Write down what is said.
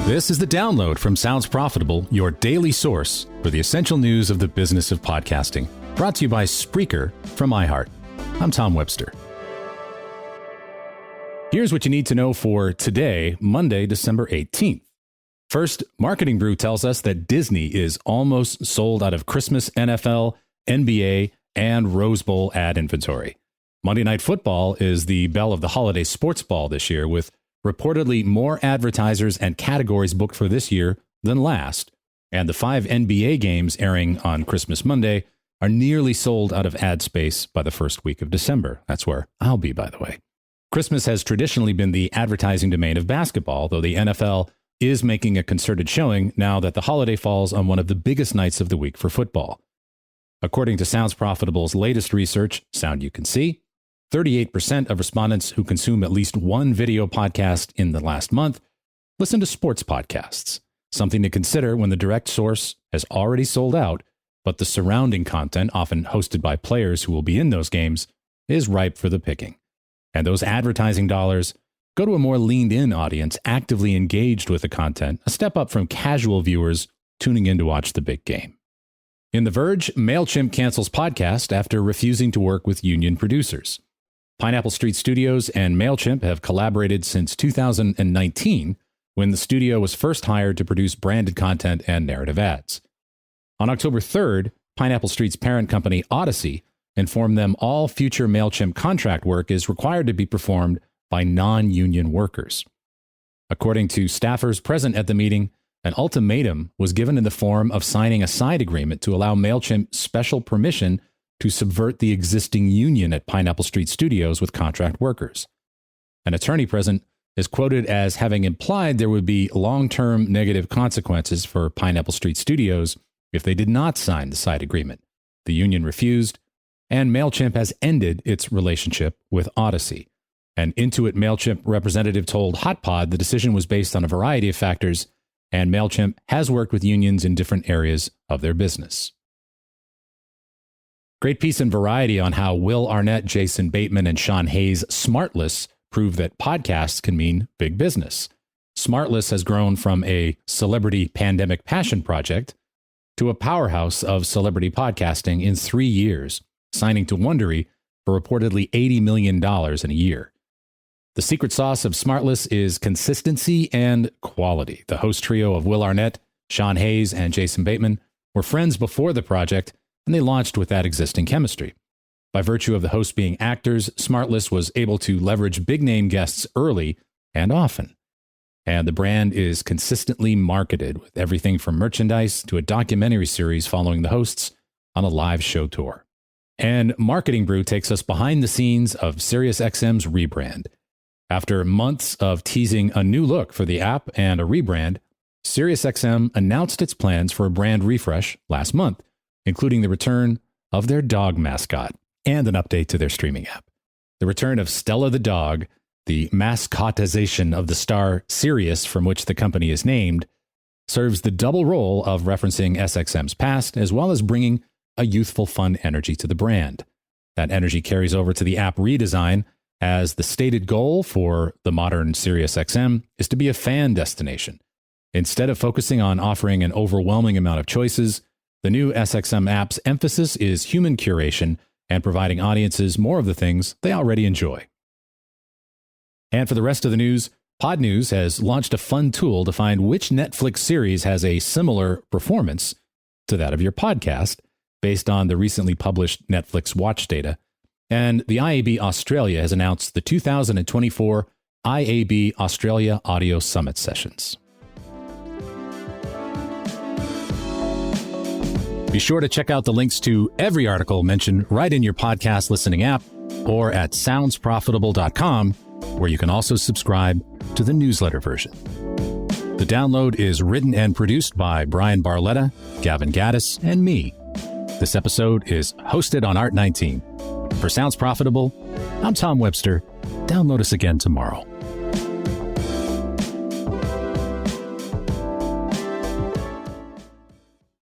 This is The Download from Sounds Profitable, your daily source for the essential news of the business of podcasting. Brought to you by Spreaker from iHeart. I'm Tom Webster. Here's what you need to know for today, Monday, December 18th. First, Marketing Brew tells us that Disney is almost sold out of Christmas NFL, NBA, and Rose Bowl ad inventory. Monday Night Football is the belle of the holiday sports ball this year, with reportedly more advertisers and categories booked for this year than last. And the 5 NBA games airing on Christmas Monday are nearly sold out of ad space by the first week of December. That's where I'll be, by the way. Christmas has traditionally been the advertising domain of basketball, though the NFL is making a concerted showing now that the holiday falls on one of the biggest nights of the week for football. According to Sounds Profitable's latest research, Sound You Can See, 38% of respondents who consume at least one video podcast in the last month listen to sports podcasts, something to consider when the direct source has already sold out, but the surrounding content, often hosted by players who will be in those games, is ripe for the picking. And those advertising dollars go to a more leaned-in audience actively engaged with the content, a step up from casual viewers tuning in to watch the big game. In The Verge, MailChimp cancels podcast after refusing to work with union producers. Pineapple Street Studios and MailChimp have collaborated since 2019, when the studio was first hired to produce branded content and narrative ads. On October 3rd, Pineapple Street's parent company, Odyssey, informed them all future MailChimp contract work is required to be performed by non-union workers. According to staffers present at the meeting, an ultimatum was given in the form of signing a side agreement to allow MailChimp special permission to subvert the existing union at Pineapple Street Studios with contract workers. An attorney present is quoted as having implied there would be long-term negative consequences for Pineapple Street Studios if they did not sign the side agreement. The union refused, and MailChimp has ended its relationship with Odyssey. An Intuit MailChimp representative told HotPod the decision was based on a variety of factors, and MailChimp has worked with unions in different areas of their business. Great piece in Variety on how Will Arnett, Jason Bateman, and Sean Hayes' SmartLess prove that podcasts can mean big business. SmartLess has grown from a celebrity pandemic passion project to a powerhouse of celebrity podcasting in 3 years, signing to Wondery for reportedly $80 million in a year. The secret sauce of SmartLess is consistency and quality. The host trio of Will Arnett, Sean Hayes, and Jason Bateman were friends before the project, and they launched with that existing chemistry. By virtue of the hosts being actors, SmartLess was able to leverage big-name guests early and often. And the brand is consistently marketed with everything from merchandise to a documentary series following the hosts on a live show tour. And Marketing Brew takes us behind the scenes of SiriusXM's Rebrand. After months of teasing a new look for the app and a rebrand, SiriusXM announced its plans for a brand refresh last month, including the return of their dog mascot and an update to their streaming app. The return of Stella the dog, the mascotization of the star Sirius from which the company is named, serves the double role of referencing SXM's past as well as bringing a youthful, fun energy to the brand. That energy carries over to the app redesign, as the stated goal for the modern SiriusXM is to be a fan destination. Instead of focusing on offering an overwhelming amount of choices, the new SXM app's emphasis is human curation and providing audiences more of the things they already enjoy. And for the rest of the news, Pod News has launched a fun tool to find which Netflix series has a similar performance to that of your podcast, based on the recently published Netflix watch data. And the IAB Australia has announced the 2024 IAB Australia Audio Summit sessions. Be sure to check out the links to every article mentioned right in your podcast listening app or at soundsprofitable.com, where you can also subscribe to the newsletter version. The Download is written and produced by Brian Barletta, Gavin Gaddis, and me. This episode is hosted on Art19. For Sounds Profitable, I'm Tom Webster. Download us again tomorrow.